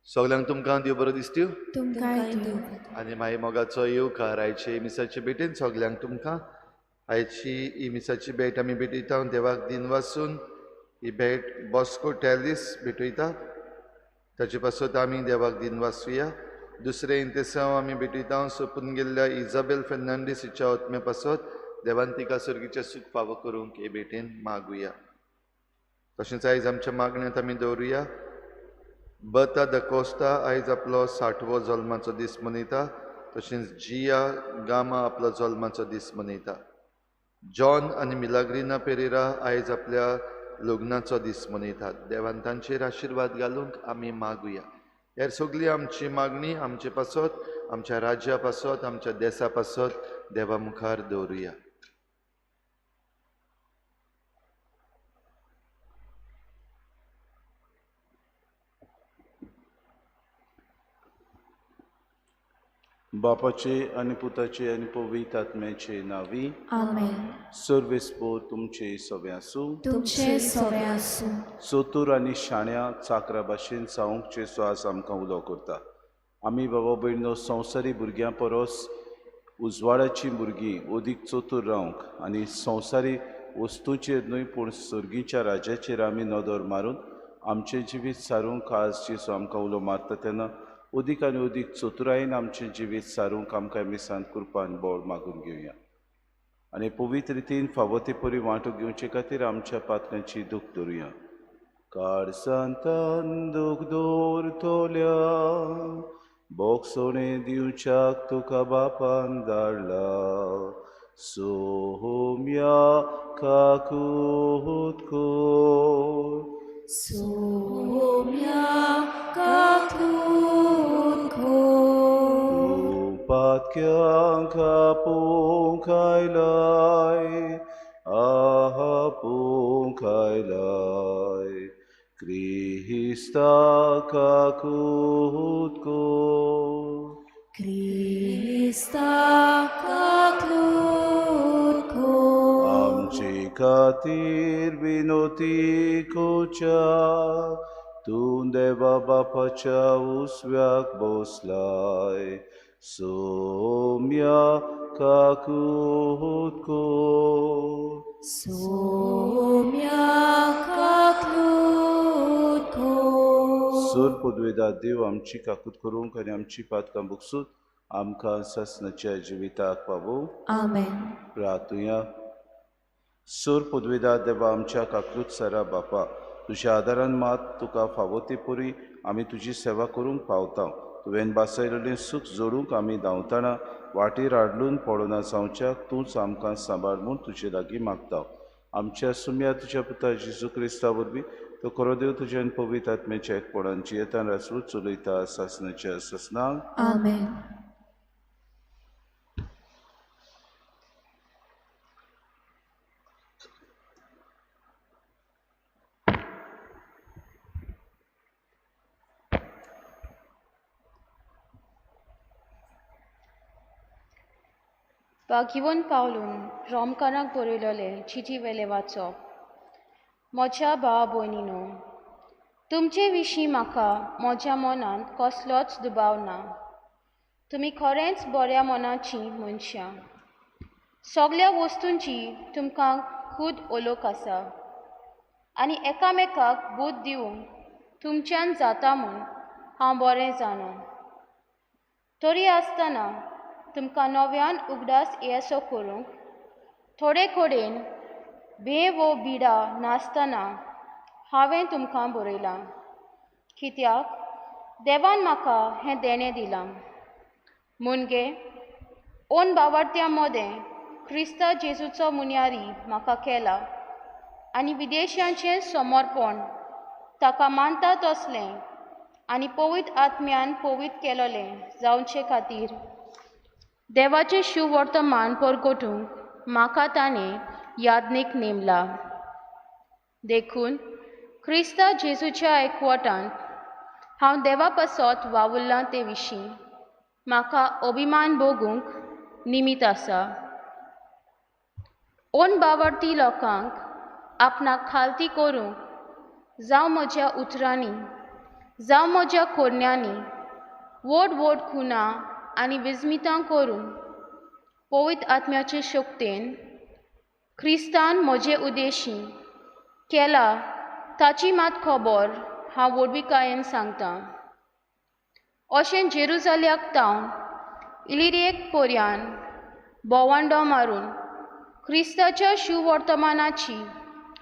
सगळ्यांक तुमकां देव बरो दिसत्यो तुमकांय देव. आनी मागीर मोगाचो येवकार आयचे मिसाची भेटेन सगल्यांक तुमकां आयची ही मिसाची भेट आमी भेटयता देवाक दिन वाचून ही भेट बॉस्को टॅलिस भेटयता ताचे पासत आमी देवाक दिन वाचुया. दुसरे इंतेसांव आमी भेटयता सोंपून गेल्ल्या इजाबेल फेर्नांडीस हिच्या आत्म्या पासत देवान तिका सर्गीचें सूख फावो करूंक हे भेटेन मागुया. तशेंच आयज आमच्या मागण्यांत आमी दवरुया बर्ता द कोस्टा आयज आपलो 60वो जल्माचो दीस मनयता. तशेंच जिया गामा आपलो जल्माचो दीस मनयता. जॉन आनी मिलाग्रिना पेरेरा आयज आपल्या लग्नाचो दीस मनयतात. देवान तांचेर आशिर्वाद घालूंक आमी मागुया. हेर सगळी आमची मागणी आमचे पासत आमच्या राज्या पासत आमच्या देशा पासत देवा मुखार दवरुया. बापाचे आनी पुताचे आनी पवित्र आत्म्याचे नावी. आमेन. सर्वेस्पोर तुमचे सवे आसूं. तुमचे सवे आसूं. चतूर आनी शाण्या चाकरा भाशेन जावंकचे स्वास आमकां उलो करता. आमी बाबा भयणो संवसारी भुरग्यां परस उजवाडाची भुरगीं ओदीक चतूर रावंक आनी संवसारी वस्तूंचेर न्हय पूण सर्गीच्या राज्याचेर आमी नदर मारून आमचें जिवीत सारूंक आज जेसू आमकां उलो मारता तेन्ना ओदीक आनी ओदीक चतुरायेन आमचें जिवीत सारूंक आमकां मिसान कृपान बोड मागून घेवया. आनी पवित्र रितीन फावो ते परी वांटो घेवचे खातीर आमच्या पातकांची दूख धरुया. कारसांतान दूख दवरतोल्या बोगसोणें दिवच्याक तुका बापान धाडला. सोम्या काकूत कोर. सोम्या काकूत कोर. पातक्यांक आपूंक आयलाय आपूंक आयलाय. क्रिस्ता काकूत कोर. क्रिस्ता काकूत कोर. आमचे खातीर विनोती कोच्या तूं देवा बापाच्या उसव्याक बसलाय. सोम्या काकूत कोर. सोम्या काकूत कोर. सोर पदवेदार देव आमची काकूत करूंक आनी आमची पातकां भोगसून आमकां ससनाच्या जिविताक पावो. आमेन. प्रार्थुया. सोर पदवेदार देवा आमच्या काकूत सरा बापा तुज्या आदारान मात तुका फावो ते परी आमी तुजी सेवा करूंक पावता. तुवें बासयलेलें सूख जोडूंक आमी धांवतना वाटेर आडलून पडोना जावच्याक तूंच आमकां सांबाळ म्हूण तुजे लागीं मागता. आमच्या सुम्या तुज्या पुता जेजू क्रिस्ता वरवीं तो खरो देव तुज्यान पवित्र आत्म्याच्या एकपणान जियेतान आसूं चलयता सासणाच्या ससनाक. आमेन. बागिवून पावलून रोमकारांक बरयलोले चिटी वेले वाचप. म्हज्या भावा भयणीनो, तुमचे विशीं म्हाका म्हज्या मनांत कसलोच दुबाव ना. तुमी खरेंच बऱ्या मनाचीं मनशां. सगळ्या वस्तूंची तुमकां खूद ओलोक आसा आनी एकामेकाक बूद दिवंक तुमच्यान जाता म्हूण हांव बरें जाणा. तरी आसतना तुमकां नव्यान उगडास येसो करूंक थोडे कडेन भे वो बिडा नासतना हांवें तुमकां बरयलां, कित्याक देवान म्हाका हें देणें दिलां. मुनगे ओन बावार्थ्यां मदें क्रिस्ता जेजूचो मुन्यारी म्हाका केला आनी विदेशांचें समर्पण ताका मानता तसलें आनी पवित्र आत्म्यान पवित्र केलोलें जावचे खातीर देवाचें शुभ वर्तमान परगटूंक म्हाका ताणें यादनीक नेमला. देखून क्रिस्ता जेजूच्या एकवटांत हांव देवा पासत वावुरलां ते विशीं म्हाका अभिमान भोगूंक निमीत आसा. ओन बावर्ती लोकांक आपणाक खालती करूंक जावं म्हज्या उतरांनी जावं म्हज्या कोरण्यांनी व्हड व्हड खुनां आनी विजमितां करून पवित्र आत्म्याचे शक्तीन क्रिस्तान म्हजे उद्देशीं केला ताची मात खबर हांव व्हडविकायेन सांगतां. अशें जेरुजाल्याक तावन इलिरेक पर्यान भोवंडो मारून क्रिस्ताच्या शुवर्तमानाची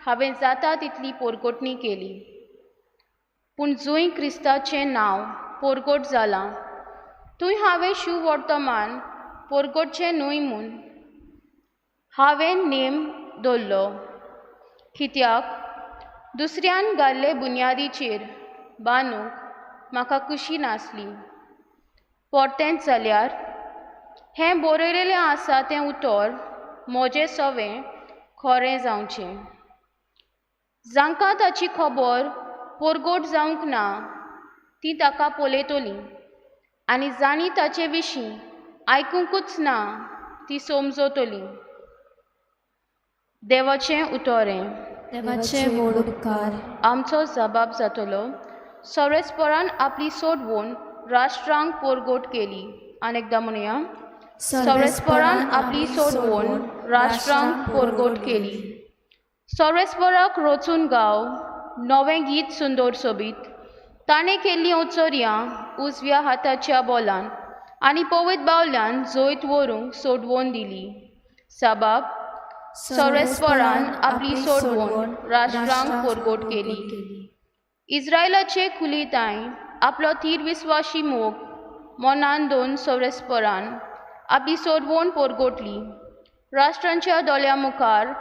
हांवें जाता तितली परगटणी केली. पूण जंय क्रिस्ताचें नांव परगट जालां थंय हांवें शुवर्तमान परगटचें न्हय म्हूण हांवें नेम दवरलो, कित्याक दुसऱ्यान घाल्ले बुन्यादीचेर बांदूंक म्हाका खुशी नासली. परतेंच जाल्यार हें बरयलेलें आसा तें उतर म्हजें सवें खरें जावचें. जांकां ताची खबर परगट जावंक ना तीं ताका पळयतलीं आनी जाणीं ताचे विशीं आयकुंकूच ना तीं समजतलीं. देवाचें उतोरें. देवाचे व्हड उपकार. आमचो जबाब जातलो. सर्वेस्परान आपली सोडवण राष्ट्रांक परगट केली. अनेकदा म्हणया. सर्वेस्परान आपली सोडवण राष्ट्रांक परगट केली. सर्वेस्पराक रचून गाव नवें गीत सुंदर सोबीत. ताणें केल्लीं ओचोऱ्यां उजव्या हाताच्या बोलान आनी पवित्र बावल्यान जैत व्हरूंक सोडवण दिली. साबाब सर्वेस्परान आपली सोडवण राष्ट्रांक परगट केली. इस्रायलाचे कुलीताय आपलो थीर विस्वाशी मोग मनान दोन सर्वेस्परान आपली सोडवण परगटली. राष्ट्रांच्या दोळ्या मुखार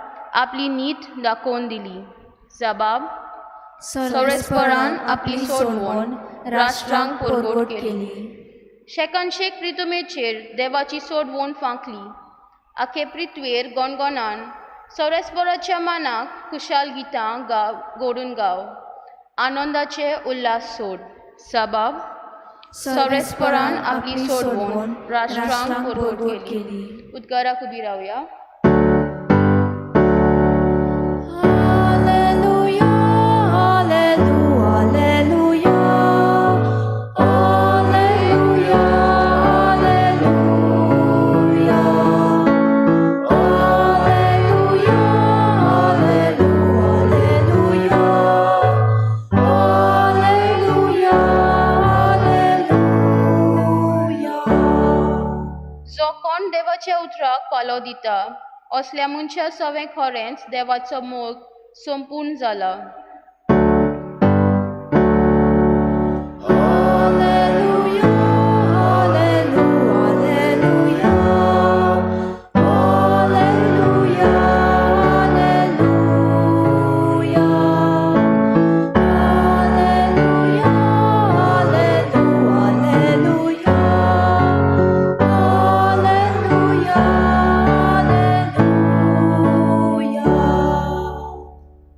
आपली नीत दाखोवन दिली. जबाब सर्वेस्परान आपली सोडवण राष्ट्रांक परगट केली. शेकांशेक प्रितुमेचेर देवाची सोडवण फांकली. आखे पृथ्वेर गोणगोणान सर्वेस्पराच्या मानाक खुशाल गितां घोडून गाव. आनंदाचे उल्हास सोड. साबाब सर्वेस्परान आपली सोडवण राष्ट्रांक परगट केली. उद्गाराक उबी रावया. देवाच्या उतराक पालो दिता असल्या मनशा सवें खरेंच देवाचो मोग संपूर्ण जाला.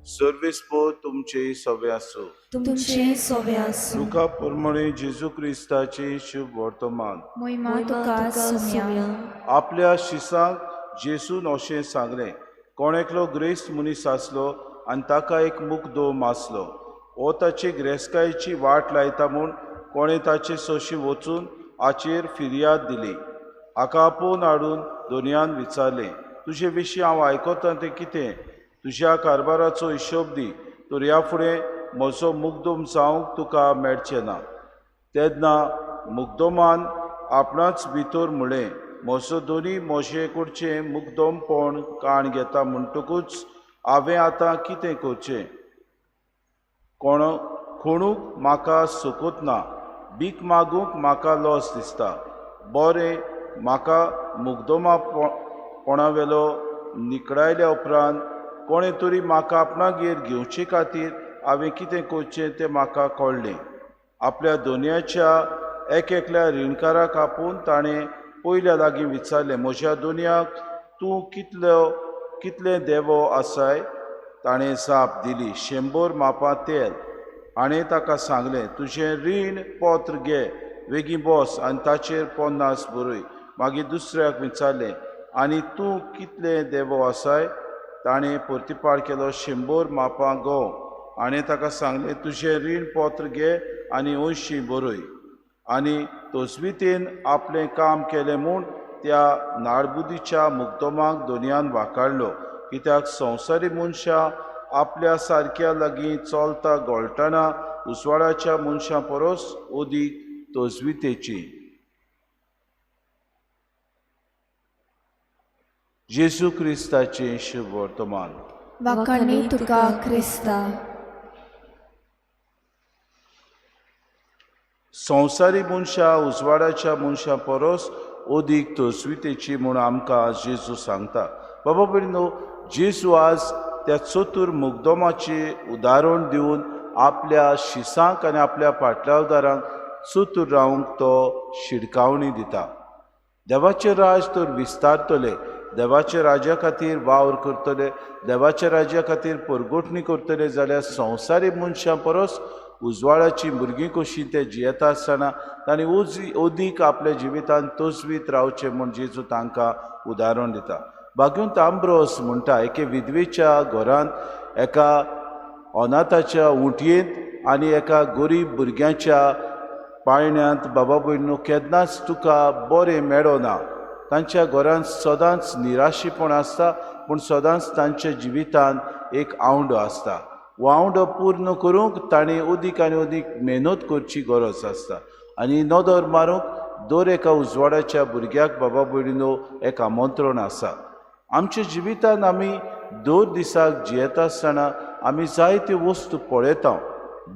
सर्वेस्पो तुमचे सवे आसो. तुमचे सवे आसूं. तुका प्रमाणे जेजू क्रिस्ताचे शुभ वर्तमान. महिमा तुका सौम्या. आपल्या शिसांक जेसून अशें सांगलें, कोणेकलो ग्रेस्त मनीस आसलो आनी ताका एक मूक दोम आसलो. हो ताची ग्रेस्कायेची वाट लायता म्हूण कोणें ताचे सोशी वचून हाचेर फिर्याद दिली. हाका आपोवन हाडून दोनयान विचारलें, तुजे विशीं हांव आयकतां तें कितें? तुज्या कारबाराचो हिशोब दी, तर ह्या फुडें म्हजो मुग्दोम जावंक तुका मेळचें ना. तेन्ना मुग्दोमान आपणाच भितर म्हळें, म्हजो दोनी मोशे कडचे मुग्दोमपण काण घेता म्हणटकूच हांवें आतां कितें करचें? कोणूक म्हाका सोकोत ना, भीक मागूंक म्हाका लॉस दिसता. बरें, म्हाका मुग्दोमापणावेलो निकडायल्या उपरांत कोणें तरी म्हाका आपणागेर घेवचे खातीर हांवें कितें करचें तें म्हाका कळ्ळें. आपल्या दोनयाच्या एकल्या रिणकाराक आपोवन ताणें पयल्या लागीं विचारलें, म्हज्या दोनयाक तूं कितलें देवो आसाय? ताणें जाप दिली, 100 मापां तेल. हाणें ताका सांगलें, तुजें रीण पत्र घे, वेगीं बस आनी ताचेर 50 बरय. मागीर दुसऱ्याक विचारलें, आनी तूं कितलें देवो आसाय? ताणें परतीपाड केलो, 100 मापां गंव. हाणें ताका सांगलें, तुजें रीण पत्र घे आनी 80 बरय. आनी तोजवीतेन आपलें काम केलें म्हूण त्या नाडबुदीच्या मुग्दोमाक दोनयान वाखाडलो. कित्याक संवसारी मनशां आपल्या सारक्या लागीं चलता गोळटना उजवाडाच्या मनशां परस ओदीक तोजवितेची. जेजू क्रिस्ताचें शुभ वर्तमान. वाखाणी तुका क्रिस्ता. संवसारी मनशां उजवाडाच्या मनशां परस ओदीक तोजवितेची म्हूण आमकां जेजू सांगता. बाबा भयणीनो, जेजू आज त्या चतूर मुग्दोमाचें उदाहरण दिवन आपल्या शिसांक आनी आपल्या फाटल्यावदारांक चतूर रावंक तो शिडकावणी दिता. देवाचें राज तर विस्तारतलें, देवाच्या राज्या खातीर वावर करतले, देवाच्या राज्या खातीर परगोटणी करतले जाल्यार संवसारी मनशां परस उजवाडाची भुरगीं कशीं ते जियेता आसतना तांणी ओदीक आपल्या जिवितांत तोजवीत रावचें म्हूण जेजू तांकां उदाहरण दिता. भाग्यवंत आंब्रोस म्हणटा, एके विधवेच्या घरांत एका अनाथाच्या उंटयेंत आनी एका गरीब भुरग्याच्या पाळण्यांत बाबा भयणीनो केन्नाच तुका बरें मेळना. तांच्या घरांत सदांच निराशीपण आसता, पूण सदांच तांच्या जिवितांत एक आवंडो आसता. हो आवंडो पूर्ण करूंक ताणें ओदीक आनी ओदीक मेहनत करची गरज आसता. आनी नदर मारूंक दर एका उजवाडाच्या भुरग्याक बाबा भयणीनो एक आमंत्रण आसा. आमच्या जिवितांत आमी दर दिसाक जियेता आसतना आमी जायत्यो वस्तू पळयता,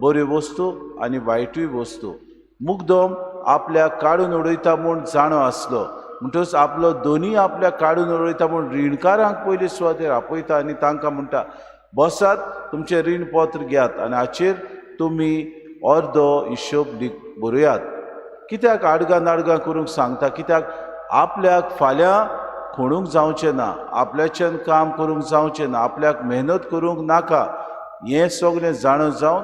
बऱ्यो वस्तू आनी वायटूय वस्तू. मुग्दोम आपल्याक काडून उडयता म्हूण जाणो आसलो, म्हणटच आपलो दोनी आपल्याक काडून उडयता म्हूण रिणकारांक पयले सुवातेर आपयता आनी तांकां म्हणटा, बसात, तुमचें रीण पत्र घेयात आनी हाचेर तुमी अर्दो हिशोब बरयात. कित्याक आडगां नाडगां करूंक सांगता? कित्याक आपल्याक फाल्यां खणूंक जावचें ना, आपल्याच्यान काम करूंक जावचें ना, आपल्याक मेहनत करूंक नाका. हें सगळें जाणो जावन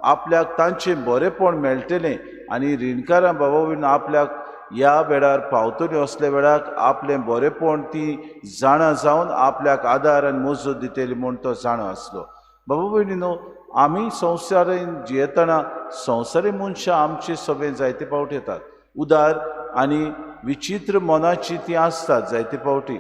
आपल्याक तांचें बरेंपण मेळटलें आनी रिणकारां बाबा भयण आपल्याक ह्या वेळार पावतल्यो असल्या वेळाक आपलें बरेंपण ती जाणा जावन आपल्याक आदार आनी मजत दितली म्हूण तो जाणो आसलो. बाबा भयणीनो, आमी संवसारीन जियेतना संवसारी मनशां आमचे सभेन जायते फावट येतात. उदार आनी विचित्र मनाची ती आसतात. जायते फावटी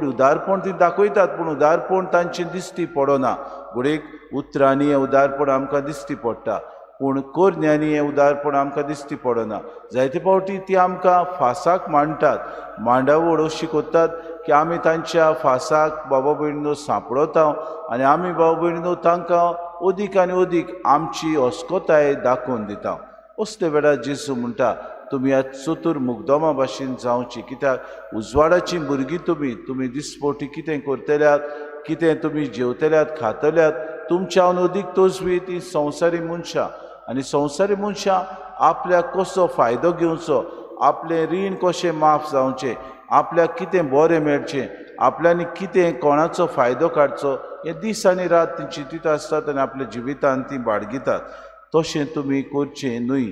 उदारपण ती दाखयतात, पूण उदारपण तांचें दिश्टी पडना. घडयेक उतरांनी हें उदारपण आमकां दिश्टी पडटा, पूण कोरण्यांनी हें उदारपण आमकां दिश्टी पडना. जायते फावटी ती आमकां फासाक मांडटात, मांडावळ अशी कोत्तात की आमी तांच्या फासाक बाबा भयणीनो सांपडता आनी आमी बाबा भयणीनो तांकां ओदीक आनी ओदीक आमची अस्कोताय दाखोवन दिता. असले वेळार जेजू म्हणटा, तुमी ह्या चतूर मुग्दोमा भाशेन जावची. कित्याक उजवाडाची भुरगीं तुमी दिसपोटी कितें करतल्यात, कितें तुमी जेवतल्यात खातल्यात, तुमच्यान ओदीक तोजवी ती संवसारी मनशां. आनी संवसारी मनशां आपल्याक कसो फायदो घेवचो, आपलें रीण कशें माफ जावचें, आपल्याक कितें बरें मेळचें, आपल्यानी कितें कोणाचो फायदो काडचो, हें दीस आनी रात ती चिंतीत आसतात आनी आपल्या जिवितांत ती बाळगितात. तशें तुमी करचें न्हय.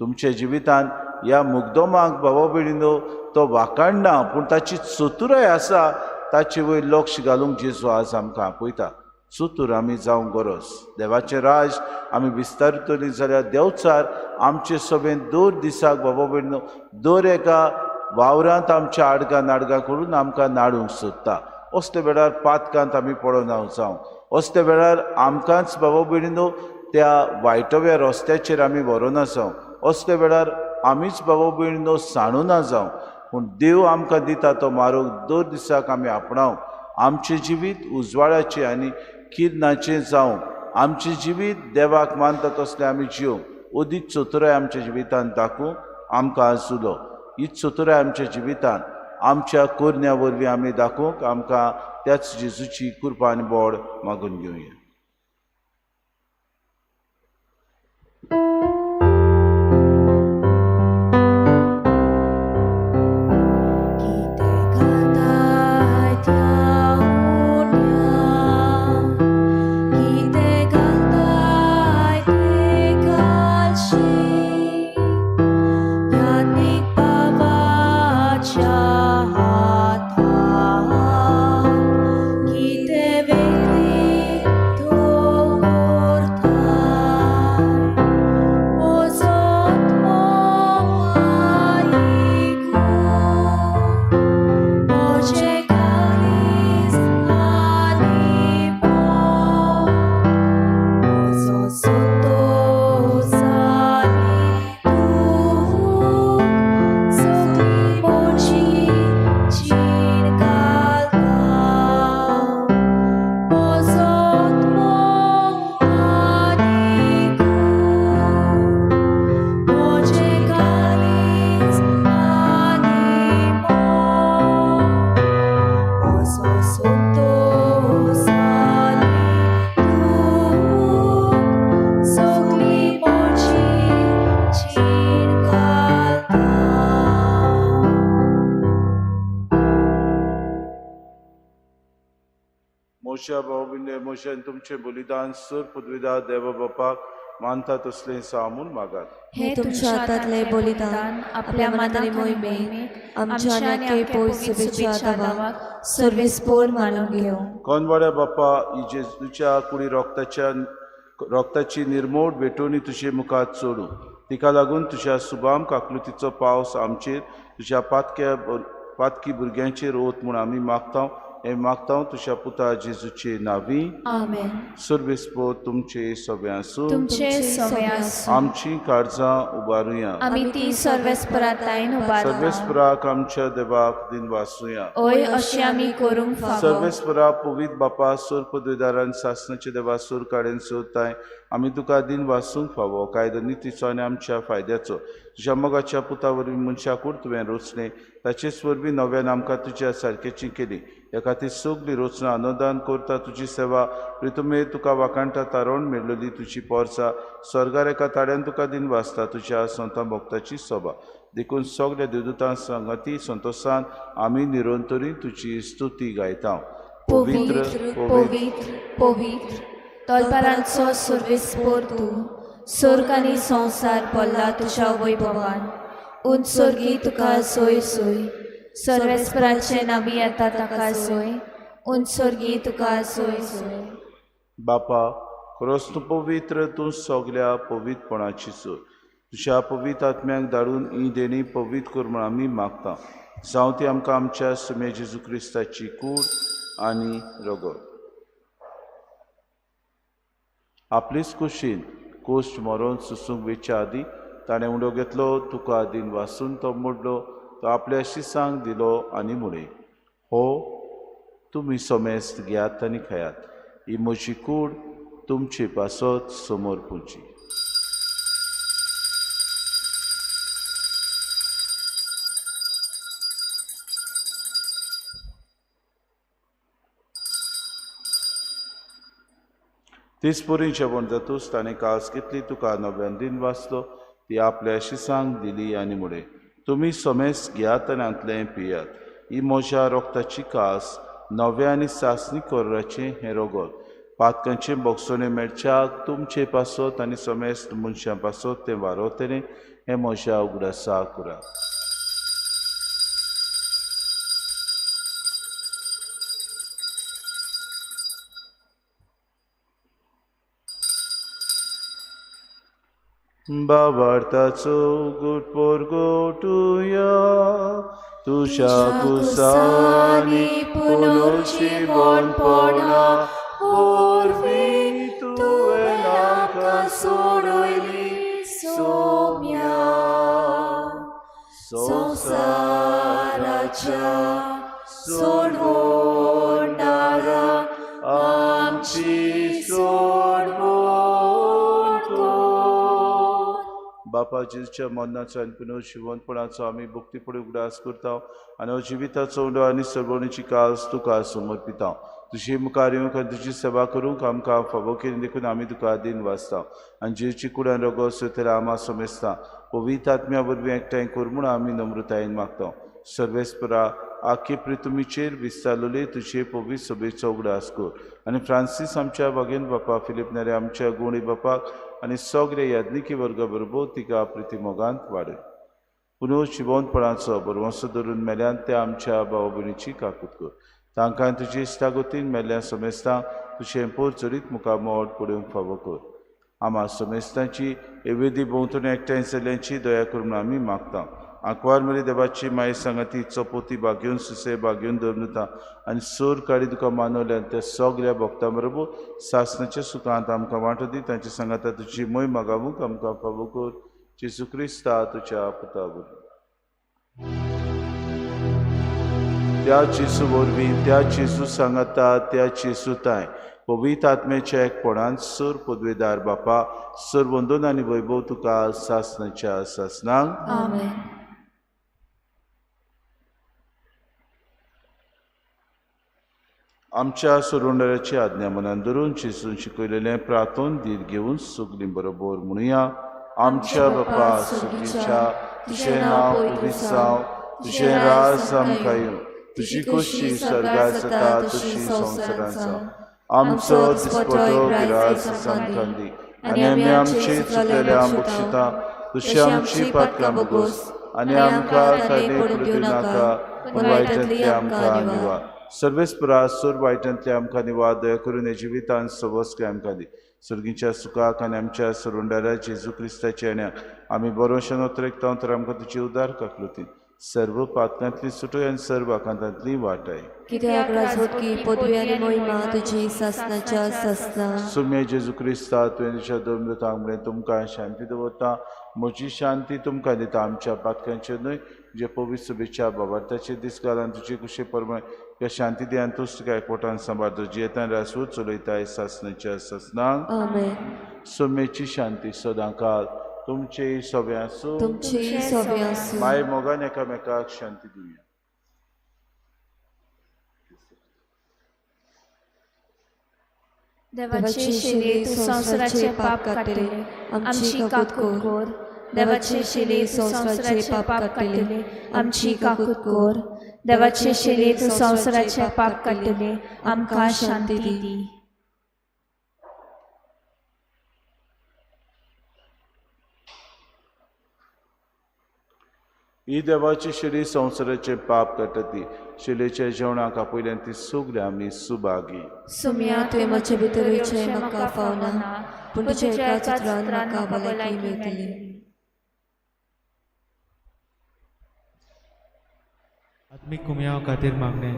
तुमच्या जिवितांत ह्या मुग्दोमाक बाबा भयणीनो तो वाखाणना, पूण ताची चतुराय आसा, ताचे वयर लक्ष घालूंक जेजू आज आमकां आपयता. चतूर आमी जावंक गरज. देवाचें राज आमी विस्तारतलीं जाल्यार देवचार आमचे सभेन दर दिसाक बाबा भयणीनो दर एका वावरांत आमच्या आडगां नाडगां करून आमकां नाडूंक सोदता. असले वेळार पातकांत आमी पडना जावं, असले वेळार आमकांच बाबा भयणीनो त्या वायटव्या रस्त्याचेर आमी व्हरोना जावं, असले वेळार आमीच बाबा भयणीनो सांडूना जावं. पूण देव आमकां दिता तो मारूक दर दिसाक आमी आपणाव आमचें जिवीत उजवाडाचें आनी किरणाचें जावं आमचें जिवीत देवाक मानता तसलें आमी जिवंक अदीक चतुराय आमच्या जिवितांत दाखोवंक आमकां आज उलो हीच चतुराय आमच्या जिवितांत आमच्या कोरण्या वरवीं आमी दाखोवंक आमकां त्याच जेजूची कृपा आनी बोड मागून घेवया. मोशा भाऊबिंदे मोशान तुमचे बलिदान सुर पदवीदार देवा बापाक मानता तसलें सामून मागात. हे तुमच्या हातातले बलिदान आपल्या मानाने मोहिमेत आमच्या आनी शुभेच्छा दावाक सर्वेस्पोर मानून घेऊ. कोनवाड्या बापा ही जेजूच्या कुडी रोगताची निर्मोड भेटोवणी तुजे मुखार सोडू तिका लागून तुज्या सुभाम काकलुतीचो पावस आमचेर तुज्या पातकी भुरग्यांचेर वत म्हूण आमी मागता हे मागता तुज्या पुता जेजूचे नावी आमेन. सर्वेस्पोर तुमचे सगळ्यांसून तुमचे सगळ्यांसून आमची काळजां उबारुया आमी ती सर्वेस्परातायेन उबारता. सर्वेस्पराक आमच्या देवाक दिन वासूया. ओय अशें आमी करूंक फावो. सर्वेस्परा पवित बापा सोर पदवीदारान सासणाचे देवा सोर काडेन सोदताय आमी तुका दिन वासूंक फावो कायदो नितीचो आनी आमच्या फायद्याचो तुज्या मोगाच्या पुता वरवीं मनशाकूड तुवें रोचलें ताचेच वरवीं नव्यान आमकां तुज्या सारकेची केली ह्या खातीर सगळीं रोचनां अनुदान करता तुजी सेवा प्रितुमे तुका वाकाणटा तारोण मेळिल्ली तुजी पोरसां स्वर्गार एका ताड्यान तुका दिन वाचता तुज्या संत भक्ताची सभा देखून सगळ्या देवदूतां संगती संतोशान आमी निरंतरी तुजी स्तुती गायता. पवित्र पवित्र पवित्र तोलपारांचो सर्वेस्पोर तूं स्वर्ग आनी संवसार पडला तुज्या वैभवान उंचसर्गी तुका सोय सोय सर्वेस्पराचे नावी येता ताका सोय उंचसर्गी तुका सोय सोय. बापा खरोच तूं पवित्र तूं सगळ्या पवित्रपणाची सोय तुज्या पवित्र आत्म्याक धाडून ही देणी पवित्र कर म्हूण आमी मागता जावं ती आमकां आमच्या सुमे जेजू क्रिस्ताची कूड आनी रगत आपलीच कुशीन कोश्ट मरोन सुसूंक वेच्या आदी ताणें उडो घेतलो तुका दिन वासून तो मोडलो तो आपल्या शिसांक दिलो आनी मुळे हो तुमी सोमेस्त घेयात आनी खायात ही म्हजी कूड तुमचे पासत समोर पुंची. तिसपुरी जेवण जातूच ताणें कास घेतली तुका नव्यान दिन वाचलो ती आपल्या शिसांक दिली आनी मुळे तुमी सोमेस घेयात आनी आंतलें पियात ही म्हज्या रोगताची कास नव्या आनी सासणी कोराचें हें रगत पातकांचे बोगसोने मेळच्याक तुमचे पासत आनी सोमेस्त मनशां पासत तें वारोतलें हें म्हज्या उगडासा कुराक. बाबार्थाचो गुटपोर गोटुया तुझ्या कुसानी पुनोची बोनपणा वरवीं तुवें नाका सोडयली सोम्या संवसार सोडवणारा आमची सोडवण कर. बापा जेजूच्या मरणाचो आनी पुनर्जीवनपणाचो आमी भक्ती पडून उगडास करता आनी हो जिविताचो उडो आनी सर्वणीची कास तुका समर्पिता. तुजी मुखार येवंक आनी तुजी सेवा करूंक आमकां फावो केली देखून आमी तुका दिन वाचता आनी जेची कुडान रगो सोतेला आमा समेस्ता पवित्र आत्म्या वरवीं एकठांय कर म्हूण आमी नम्रतायेन मागता. सर्वेस्परा आख्खे प्रितुमीचेर विस्तारलेले तुजे पवित्र सभेचो उगडास कर आनी फ्रांसीस आमच्या वागेन बापा फिलिप नेरे आमच्या गुणी बापाक आनी सगळे याज्ञिकी वर्गा बरोबर तिका प्रिती मोगांत वाडय. पुनर्जीवनपणाचो बरवंसो धरून मेल्यान ते आमच्या भाव भयणीची काकूट कर. तांकां तुजे इश्टागतीन मेल्ल्या समेस्तां तुजें पोर चरीत मुखार मोड पडूंक फावो कर. आमा समेस्तांची एवेदी भोंवतणी एकठांय जाल्यांची दया करून आमी मागता. आंकवार मरी देवाची माय सांगाती चपोती बागेवन सुसे बागेवन दवरता आनी सोर काडी तुका मानवल्यान त्या सगळ्या भक्तां बरोबर सासणाच्या सुखांत आमकां वांटो दी. तांचे सांगाता तुजी मोय मागावूंक आमकां फावो कर. जेजू क्रिस्ता तुज्या पुता वरवीं त्या जेजू वरवीं त्या जेजू सांगाता त्या जेजूताय पवित्र आत्म्याच्या एकपणान सर पदवेदार बापा सर वंदन आनी वैभव तुका सासणाच्या सासणांक. आमेन. आमच्या सोडवणाऱ्याची आज्ञा मनान धरून जेजून शिकयलेलें प्रार्थोन धीर घेवन सगळीं बरोबर म्हणुया. आमच्या बापा सुगीच्या तुजें नांव पवित्र जावं, तुजें राज आमकां येवं, तुजी कशी स्वर्गांत जाता तशी संवसारांत जावं. आमचो दिसपटो गिराय आमकां दी आनी आमी आमची चुकलेल्यांक बक्षिता तशी आमची पातकां बगोस आनी आमकां कायदे पडूं नाका पूण वायटांतली आमकां निवार. सर्वेस्परा सोर वायटांतले आमकां निवार. दया करून हे जिवितांत सवस्के आमकां दी. सर्गीच्या सुखाक आनी आमच्या सोडवणाऱ्या जेजू क्रिस्ताच्या येण्याक आमी बरोवशेन उतरेकता तर आमकां तुजी उदार काकलुती सर्व पातकांतली सुटय आनी सर्व आकांतांतली वाटाय. कित्याक राजवटकी पदवी आनी मोहिमा तुजी सासणाच्या सासणां. सुम्य जेजू क्रिस्ता तुवें तुज्या दोन म्हळें तुमकां शांती दवरता. म्हजी शांती तुमकां दिता. आमच्या पातकांचेर न्हय जे पवित्र सभेच्या बाबार्थाचे दीस घालन तुजे कुशे परमय ह्या शांती दियान तूं तुका एकवटान सांबाळतो जियेतान रासूर चलयताय सासणाच्या सासणांक. आमेन. सुम्येची शांती सदांकाळ तुमचे सव्या आसूं. तुमची सव्या आसूं. माय मोगान एकामेकाक शांती दिवया. देवाचे शिले तू संवसाराचे पाप काडटले आमची काकूट कर. देवाचे शिले तू संवसाराचे पाप काडटले आमची काकूट कर. देवाचे शिले तू संवसाराचे पाप काडटले आमकां शांती दी. ही देवाची शिडी संवसाराचे पाप काडटली. शिलेच्या जेवणाक आपयल्यान ती सगळीं आमी सुभागी. सुम्या तुवें म्हजे भितर वयचें म्हाका फावना पूण तुज्या एकाच उतरान म्हाका भलायकी मेळटली. आत्मिक कुमयाव खातीर मागणें.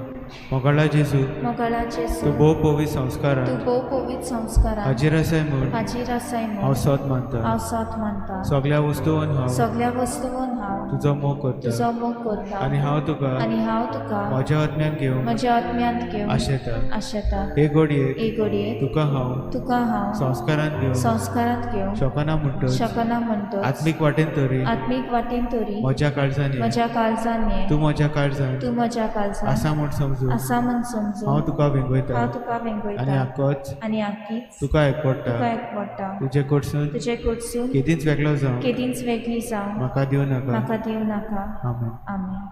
मोगाळा जेजू मोगाळा जेजू तूं भोव पवित्र तू संस्कारांत भोव पवित्र संस्कारांत हाजीर आसाय म्हूण हाजीर आसाय हांव म्हूण सोत मानता. हांव साथ मानता. सगळ्या वस्तूंवन हांव सगळ्या वस्तूंवन हांव तुजो मोग करता तुजो मोग करता आनी हांव तुका आनी हांव तुका म्हज्या आत्म्यान घेवंक म्हज्या आत्म्यांत घेवन आशेता. आशेता. हे घडयेक एक घडयेक तुका हांव तुका हांव संस्कारांत घेवन संस्कारांत घेवन शोकना म्हणटच शकना म्हणटोच आत्मीक वाटेन तरी आत्मीक वाटेन तरी म्हज्या काळजान ये. म्हज्या काळजान ये. तूं म्हज्या काळजान तूं म्हज्या काळजान आसा म्हूण समजू आसा म्हूण समजू. हांव तुका वेंगयता हांव तुका आनी वेंगयता आक्कोच आनी आखीच तुका एकवडटा. तुका एकवडटा. तुजे कडसून तुजे कडसून केदींच वेगळो जावं केदींच वेगळी जावं म्हाका दिवं नाका. म्हाका दिवं नाका. आमेन. आमेन.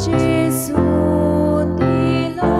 Jesu dilo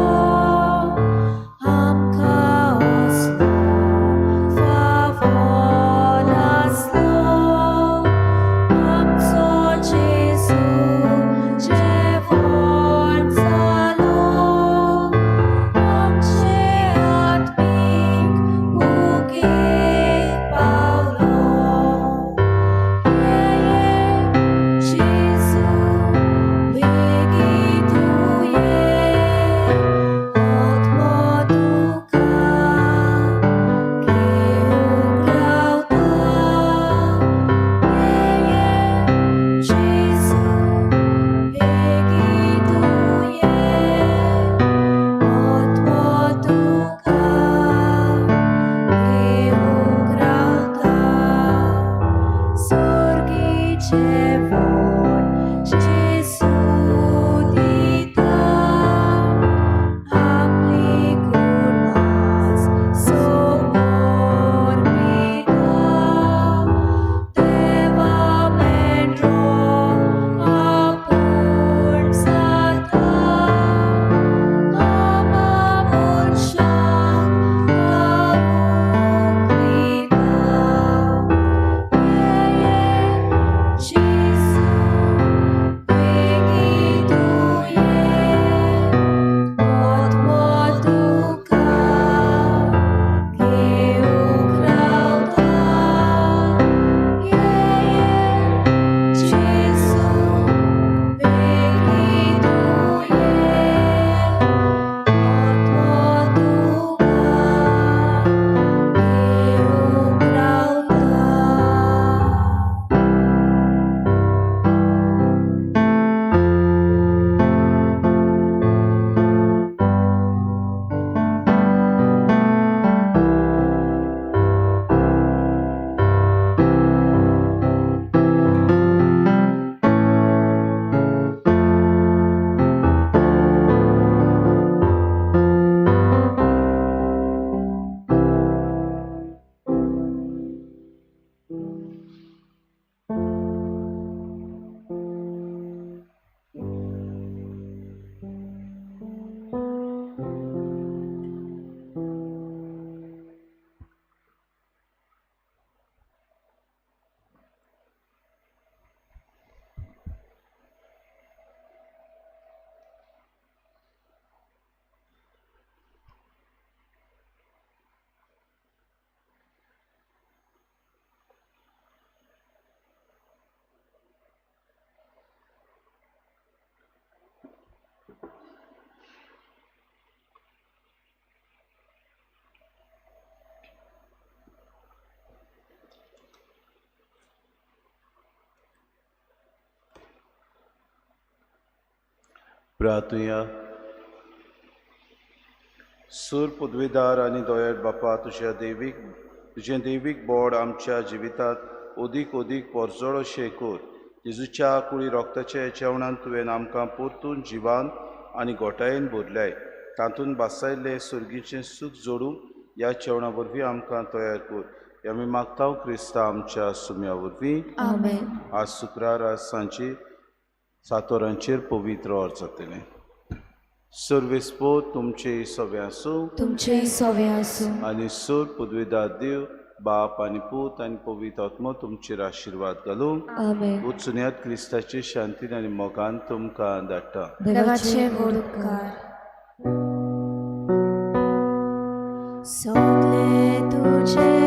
प्रार्थुया. सूर पदवीदार आनी दोयड बापा, तुझें देवीक बोड आमच्या जिवितांत ओदीक ओदीक पोरजोळ शेकोर. जेजूच्या कुळी रोगताच्या जेवणान तुवें आमकां परतून जिवान आनी गोठायेन भरल्याय. तातूंत बासायल्लें सुर्गीचें सूख जोडूंक ह्या जेवणा वरवीं आमकां तयार कर. हे आमी मागता क्रिस्ता आमच्या सुम्या वरवीं. आमेन. आज शुक्रार, आज सांजे 7 वरांचेर पवित्र ऑर जातलें. सर्वेस्पो तुमचे सवे आसूं तुमचे सवे आसूं. आनी सूर पदवीदार देव बाप आनी पूत आनी पवित्र आत्मो तुमचेर आशिर्वाद घालूं. आमेन. उत्सुन्यात क्रिस्ताचे शांतीन आनी मोगान तुमकां धाडटा. देवाचे गोड उपकार. सोगले तुझे